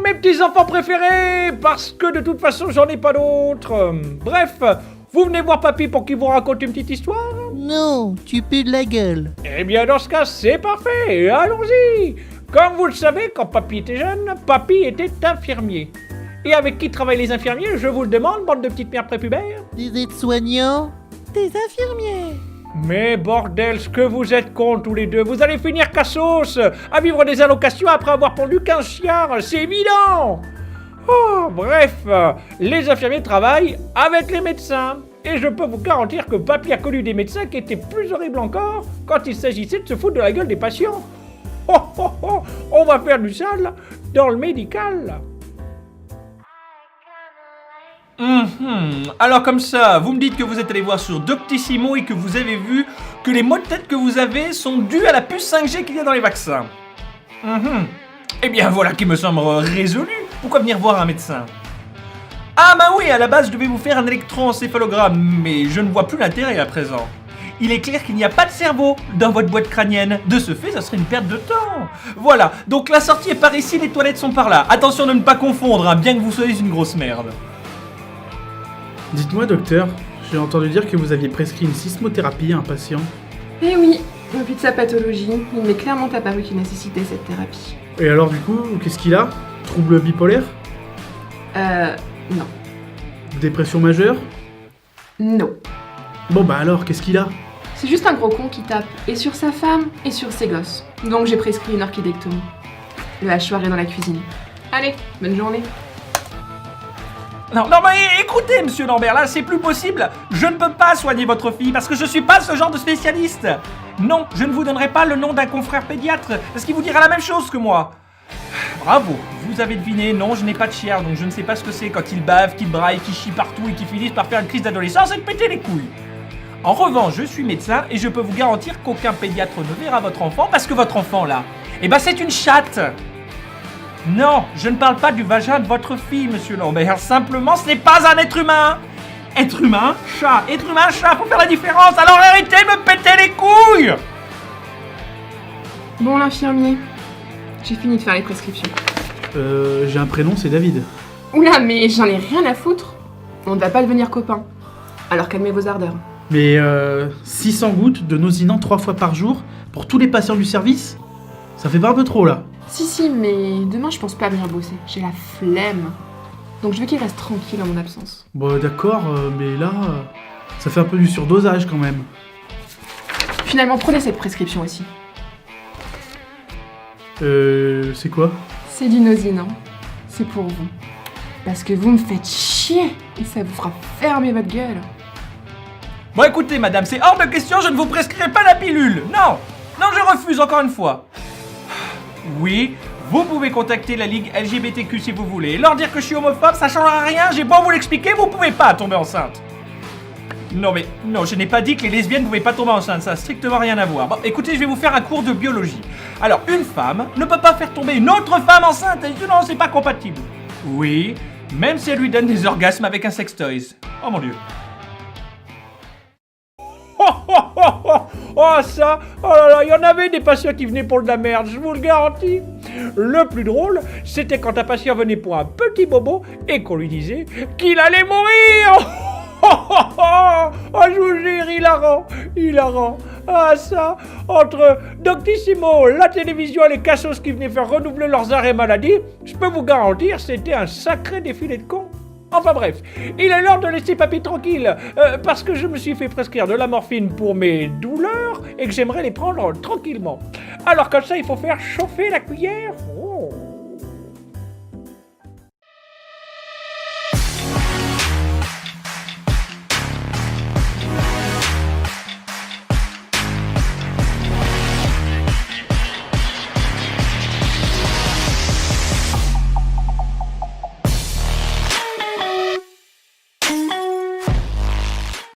mes petits enfants préférés, parce que de toute façon j'en ai pas d'autres. Bref, vous venez voir papy pour qu'il vous raconte une petite histoire? Non, tu pues de la gueule. Eh bien dans ce cas c'est parfait, allons-y. Comme vous le savez, quand papy était jeune, papy était infirmier. Et avec qui travaillent les infirmiers, je vous le demande, bande de petites mères prépubères? Des aides-soignants. Des infirmiers. Mais bordel, ce que vous êtes cons tous les deux, vous allez finir cassos, à vivre des allocations après avoir pondu 15 chiards, c'est évident. Oh, bref, les infirmiers travaillent avec les médecins. Et je peux vous garantir que papy a connu des médecins qui étaient plus horribles encore quand il s'agissait de se foutre de la gueule des patients. Oh, oh, oh, on va faire du sale dans le médical. Alors comme ça, vous me dites que vous êtes allé voir sur Doctissimo et que vous avez vu que les maux de tête que vous avez sont dus à la puce 5G qu'il y a dans les vaccins. Eh bien voilà qui me semble résolu. Pourquoi venir voir un médecin? Ah bah oui, à la base je devais vous faire un électroencéphalogramme, mais je ne vois plus l'intérêt à présent. Il est clair qu'il n'y a pas de cerveau dans votre boîte crânienne. De ce fait, ça serait une perte de temps. Voilà, donc la sortie est par ici, les toilettes sont par là. Attention de ne pas confondre, hein, bien que vous soyez une grosse merde. Dites-moi, docteur, j'ai entendu dire que vous aviez prescrit une sismothérapie à un patient. Eh oui, au vu de sa pathologie, il m'est clairement apparu qu'il nécessitait cette thérapie. Et alors du coup, qu'est-ce qu'il a? Trouble bipolaire? Non. Dépression majeure? Non. Bon bah alors, qu'est-ce qu'il a? C'est juste un gros con qui tape, et sur sa femme, et sur ses gosses. Donc j'ai prescrit une orchidectomie. Le hachoir est dans la cuisine. Allez, bonne journée. Non, mais écoutez, monsieur Lambert, là, c'est plus possible. Je ne peux pas soigner votre fille parce que je suis pas ce genre de spécialiste. Non, je ne vous donnerai pas le nom d'un confrère pédiatre parce qu'il vous dira la même chose que moi. Bravo, vous avez deviné, non, je n'ai pas de chiens, donc je ne sais pas ce que c'est quand il bave, qu'il braille, qu'il chie partout et qu'il finisse par faire une crise d'adolescence et de péter les couilles. En revanche, je suis médecin et je peux vous garantir qu'aucun pédiatre ne verra votre enfant parce que votre enfant, là, eh ben c'est une chatte. Non, je ne parle pas du vagin de votre fille, monsieur Lambert. Simplement, ce n'est pas un être humain. Être humain, chat. Être humain, chat. Faut faire la différence. Alors arrêtez de me péter les couilles. Bon, l'infirmier, j'ai fini de faire les prescriptions. J'ai un prénom, c'est David. Oula, mais j'en ai rien à foutre. On ne va pas devenir copains. Alors calmez vos ardeurs. Mais 600 gouttes de Nosinant 3 fois par jour pour tous les patients du service? Ça fait pas un peu trop là. Si, mais demain je pense pas venir bosser. J'ai la flemme. Donc je veux qu'il reste tranquille en mon absence. Bon d'accord, mais là, ça fait un peu du surdosage quand même. Finalement, prenez cette prescription aussi. C'est quoi? C'est du Nosinant. C'est pour vous. Parce que vous me faites chier et ça vous fera fermer votre gueule. Bon, écoutez, madame, c'est hors de question, je ne vous prescrirai pas la pilule. Non, je refuse encore une fois. Oui, vous pouvez contacter la Ligue LGBTQ si vous voulez. Leur dire que je suis homophobe, ça changera rien, j'ai beau vous l'expliquer, vous pouvez pas tomber enceinte. Non, je n'ai pas dit que les lesbiennes ne pouvaient pas tomber enceinte, ça n'a strictement rien à voir. Bon, écoutez, je vais vous faire un cours de biologie. Alors, une femme ne peut pas faire tomber une autre femme enceinte, non, c'est pas compatible. Oui, même si elle lui donne des orgasmes avec un sextoys. Oh mon Dieu. Oh ça, oh là là, il y en avait des patients qui venaient pour de la merde, je vous le garantis. Le plus drôle, c'était quand un patient venait pour un petit bobo et qu'on lui disait qu'il allait mourir. Oh, je vous jure, hilarant. Ah ça, entre Doctissimo, la télévision et les cassos qui venaient faire renouveler leurs arrêts maladie, je peux vous garantir, c'était un sacré défilé de cons. Enfin bref, il est l'heure de laisser papy tranquille, parce que je me suis fait prescrire de la morphine pour mes douleurs et que j'aimerais les prendre tranquillement. Alors comme ça, il faut faire chauffer la cuillère.